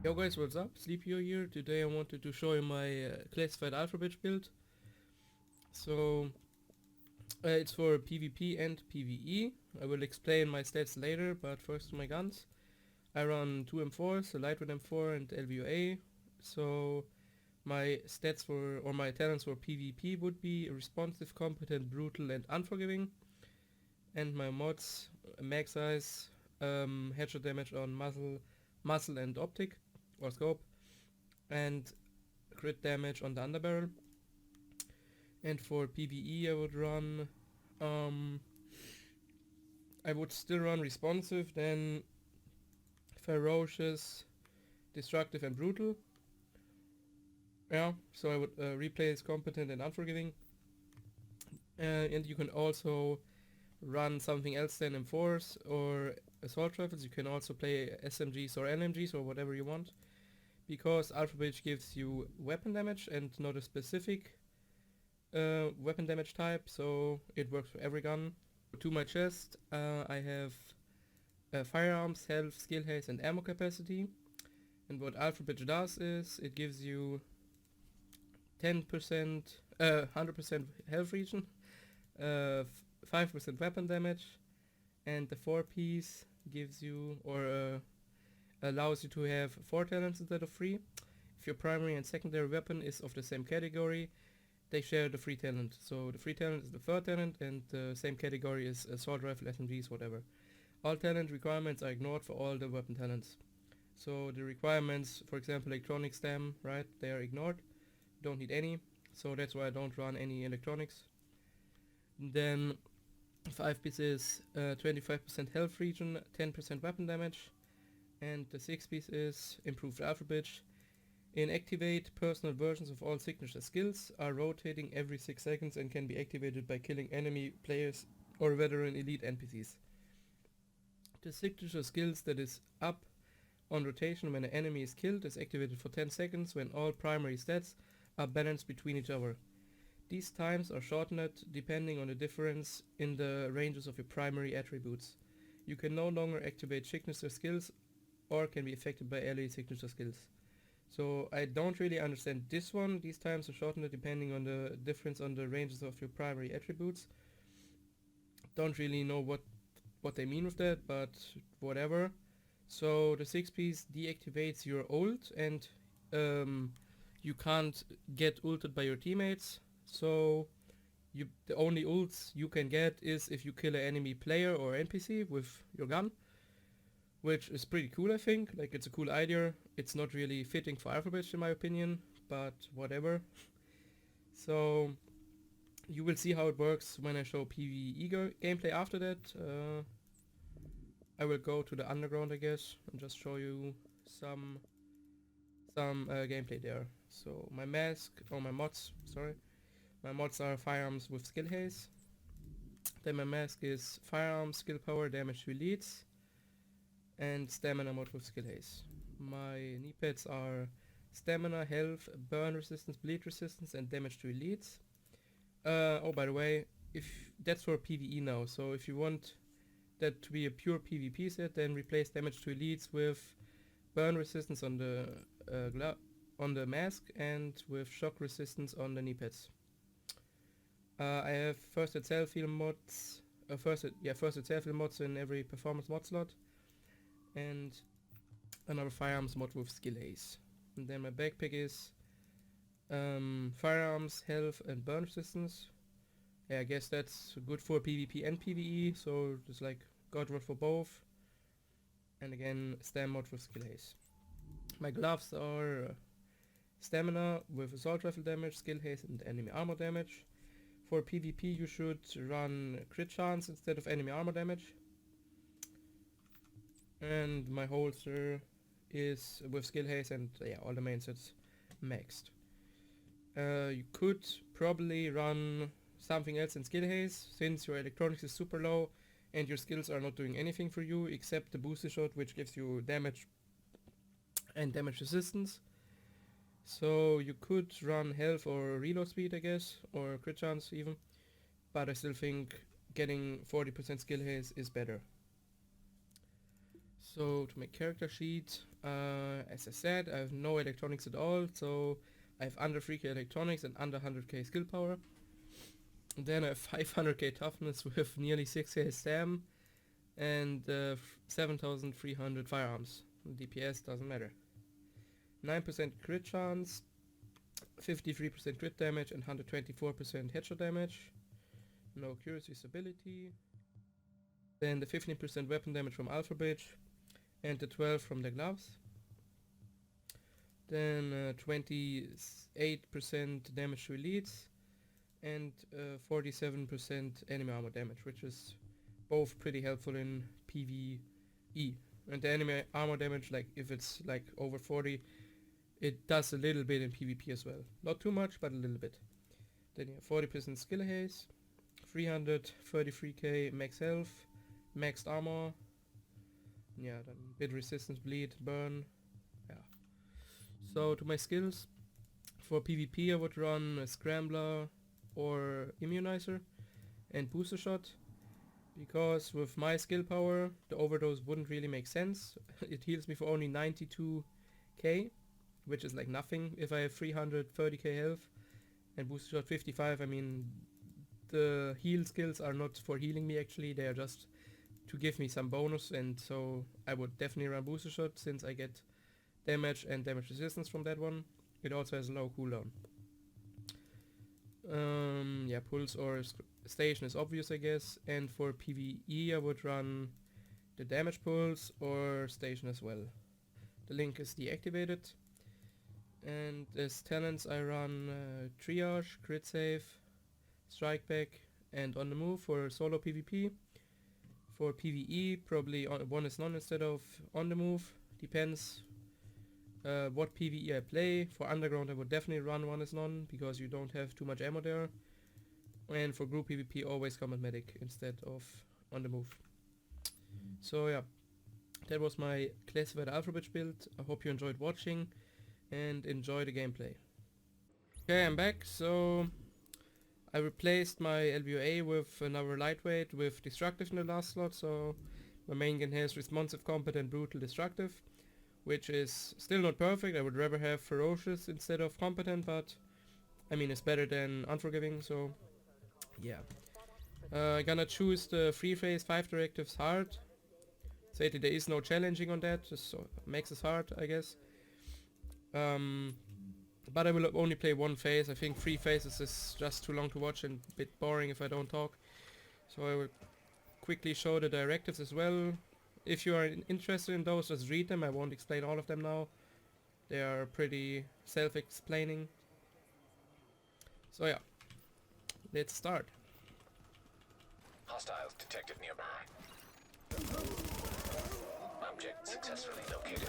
Yo guys, what's up? Sleepio here. Today I wanted to show you my classified alpha bridge build. So it's for PvP and PvE. I will explain my stats later, but first my guns. I run 2 M4s, a lightweight M4 and LVOA. So my stats for, or my talents for PvP would be responsive, competent, brutal and unforgiving. And my mods, mag size, headshot damage on muzzle and optic or scope, and crit damage on the underbarrel. And for PvE I would run, I would still run responsive, then ferocious, destructive and brutal. Yeah, so I would replace competent and unforgiving. And you can also run something else than M4s or assault rifles. You can also play SMGs or LMGs or whatever you want, because Alpha Bridge gives you weapon damage and not a specific weapon damage type, so it works for every gun. To my chest, I have firearms, health, skill haste and ammo capacity. And what Alpha Bridge does is it gives you 10%, 100% health regen, 5% weapon damage, and the 4-piece gives you, or allows you to have 4 talents instead of 3. If your primary and secondary weapon is of the same category, they share the free talent. So the free talent is the third talent, and the same category is assault rifle, SMGs, whatever. All talent requirements are ignored for all the weapon talents. So the requirements, for example, electronic stem, right, they are ignored. Don't need any, so that's why I don't run any electronics. Then 5 pieces, 25% health regen, 10% weapon damage, and the 6 piece is improved alpha bridge. Inactivate personal versions of all signature skills are rotating every 6 seconds and can be activated by killing enemy players or veteran elite NPCs. The signature skills that is up on rotation when an enemy is killed is activated for 10 seconds when all primary stats are balanced between each other. These times are shortened depending on the difference in the ranges of your primary attributes. You can no longer activate signature skills or can be affected by ally signature skills. So I don't really understand this one. These times are shortened depending on the difference on the ranges of your primary attributes. Don't really know what they mean with that, but whatever. So the 6-piece deactivates your ult, and you can't get ulted by your teammates. So the only ults you can get is if you kill an enemy player or NPC with your gun, which is pretty cool, I think. Like, it's a cool idea. It's not really fitting for Alpha Bridge in my opinion, but whatever. So you will see how it works when I show PvE gameplay after that. I will go to the underground, I guess, and just show you some gameplay there. So my mask, or my mods, sorry. My mods are firearms with skill haze. Then my mask is firearms, skill power, damage to elites, and stamina mod with skill haze. My knee pads are stamina, health, burn resistance, bleed resistance, and damage to elites. Oh, by the way, if that's for PvE now, so if you want that to be a pure PvP set, then replace damage to elites with burn resistance on the mask and with shock resistance on the knee pads. I have first at self-heal mods, first at self-heal mods in every performance mod slot, and another firearms mod with skill haze. And then my backpack is firearms, health and burn resistance. Yeah, I guess that's good for PvP and PvE, so just like God mod for both. And again, stam mod with skill haze. My gloves are stamina with assault rifle damage, skill haze and enemy armor damage. For PvP you should run crit chance instead of enemy armor damage. And my holster is with skill haze and yeah, all the main sets maxed. You could probably run something else in skill haze, since your electronics is super low and your skills are not doing anything for you except the booster shot, which gives you damage and damage resistance. So you could run health or reload speed, I guess, or crit chance even, but I still think getting 40% skill haze is better. So to make character sheet, as I said, I have no electronics at all, so I have under 3k electronics and under 100k skill power. And then I have 500k toughness with nearly 6k stam and 7300 firearms. DPS doesn't matter. 9% crit chance, 53% crit damage and 124% headshot damage. No accuracy stability. Then the 15% weapon damage from Alpha Bridge and the 12 from the gloves. Then 28% damage to elites and 47% enemy armor damage, which is both pretty helpful in PvE. And the enemy armor damage, like if it's like over 40, it does a little bit in PvP as well. Not too much, but a little bit. Then you have 40% skill haze, 333k max health, maxed armor, yeah, then bit resistance, bleed, burn, yeah. So to my skills, for PvP I would run a Scrambler or Immunizer and Booster Shot, because with my skill power the overdose wouldn't really make sense. It heals me for only 92k, which is like nothing if I have 330k health, and Booster Shot 55, I mean the heal skills are not for healing me actually, they are just to give me some bonus, and so I would definitely run Booster Shot since I get damage and damage resistance from that one. It also has a low cooldown. Yeah, pulse or station is obvious, I guess, and for PvE I would run the damage pulse or station as well. The link is deactivated. And as talents I run triage, crit save, strike back and on the move for solo PvP. For PvE probably one is none instead of on the move, depends what PvE I play. For underground I would definitely run one is none because you don't have too much ammo there. And for group PvP always combat medic instead of on the move. So yeah, that was my classified alphabet build. I hope you enjoyed watching and enjoy the gameplay. Okay, I'm back. So I replaced my LVOA with another lightweight with destructive in the last slot, so my main gun has responsive, competent, brutal, destructive, which is still not perfect. I would rather have ferocious instead of competent, but I mean it's better than unforgiving, so yeah. I'm gonna choose the 3 phase 5 directives hard. Sadly there is no challenging on that, just so makes it hard, I guess. But I will only play one phase. I think 3 phases is just too long to watch and a bit boring if I don't talk. So I will quickly show the directives as well. If you are interested in those, just read them. I won't explain all of them now. They are pretty self-explaining. So yeah, let's start. Hostiles detected nearby. Object successfully located.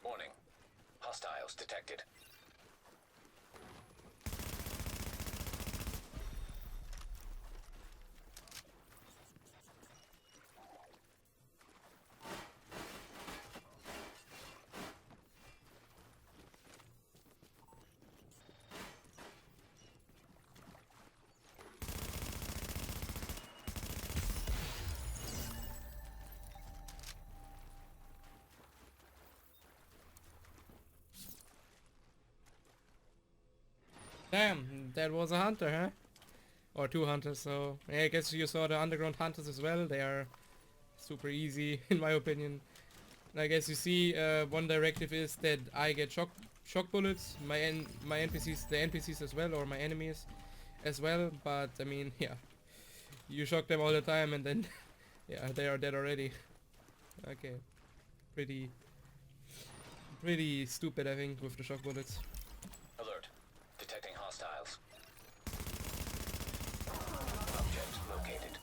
Warning. Hostiles detected. Damn, that was a hunter, huh? Or 2 hunters, so yeah, I guess you saw the underground hunters as well. They are super easy in my opinion. And I guess you see one directive is that I get shock bullets, my NPCs, the NPCs as well, or my enemies as well, but I mean, yeah, you shock them all the time and then yeah, they are dead already. Okay, pretty stupid I think with the shock bullets. Alert. Detecting hostiles. Object located.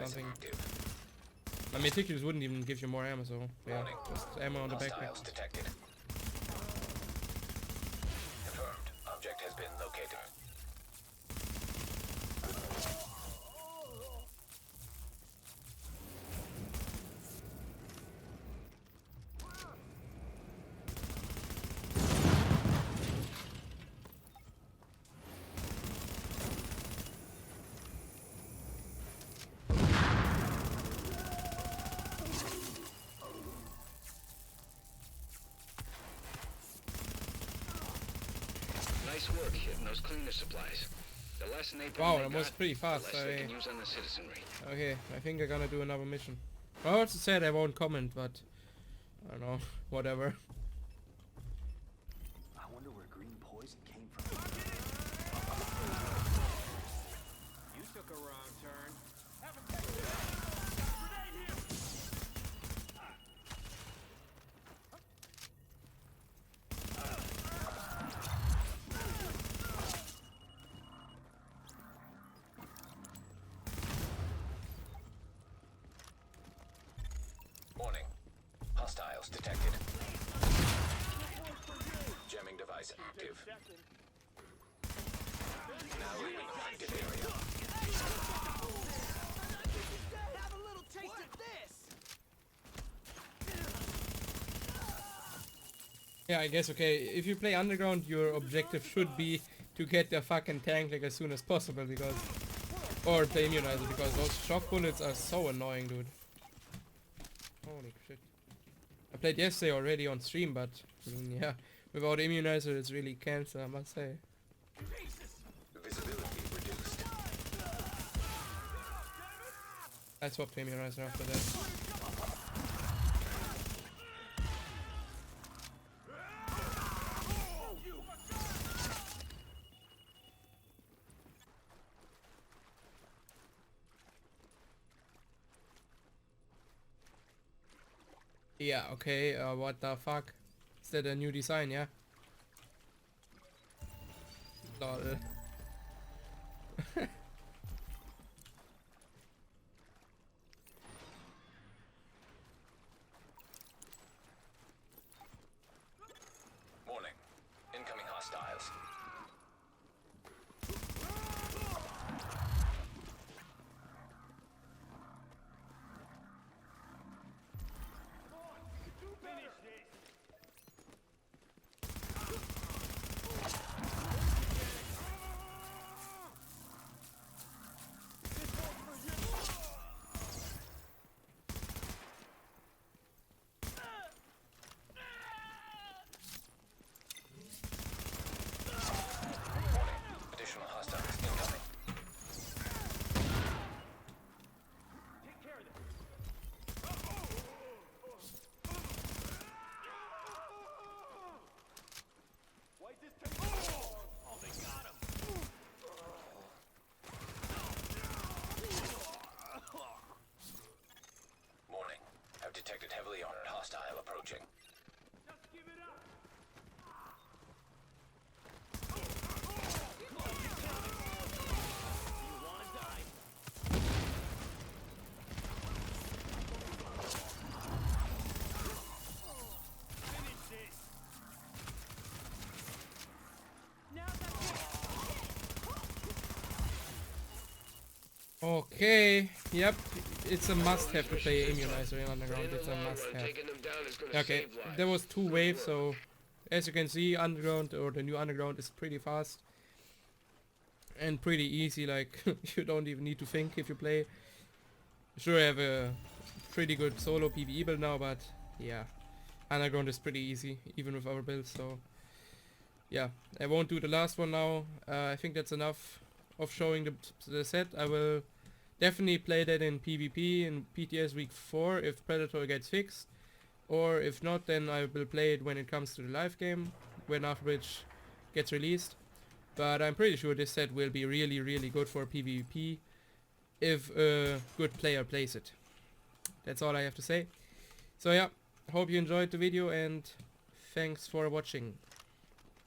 something. active. My meticulous wouldn't even give you more ammo, so yeah, Warning. just ammo on the backpack. Hostiles detected. Confirmed. Object has been located. Nice work hitting those cleaner supplies. The less napalm Wow, they that was got, pretty fast. the less they can use on the citizenry. Okay, I think I'm gonna do another mission. I also said I won't comment, but I don't know, whatever. I wonder where green poison came from. You took a wrong turn. Warning. Hostiles detected. Jamming device active. Now in an affected area. Have a little taste of this. Yeah, I guess, okay, if you play Underground, your objective should be to get the fucking tank like as soon as possible, because... Or play Immunizer, because those shock bullets are so annoying, dude. Holy shit. I played yesterday already on stream, but yeah, without Immunizer it's really cancer, I must say. Visibility reduced. I swapped to Immunizer after that. Yeah, okay, what the fuck? Is that a new design, yeah? Lol. Warning. Incoming hostiles. Additional hostiles incoming. Warning. I've detected heavily armored hostile approaching. Okay, yep, it's a must-have to play Immunizer in Underground, it's a must-have. Taking them down is gonna Okay, save lives. there was 2 waves, so as you can see, Underground, or the new Underground, is pretty fast. And pretty easy, like, you don't even need to think if you play. Sure, I have a pretty good solo PvE build now, but yeah, Underground is pretty easy, even with our builds, so... Yeah, I won't do the last one now, I think that's enough of showing the set. I will definitely play that in PvP in PTS week 4 if Predator gets fixed, or if not, then I will play it when it comes to the live game, when Afterbridge gets released. But I'm pretty sure this set will be really, really good for PvP if a good player plays it. That's all I have to say. So yeah, hope you enjoyed the video and thanks for watching.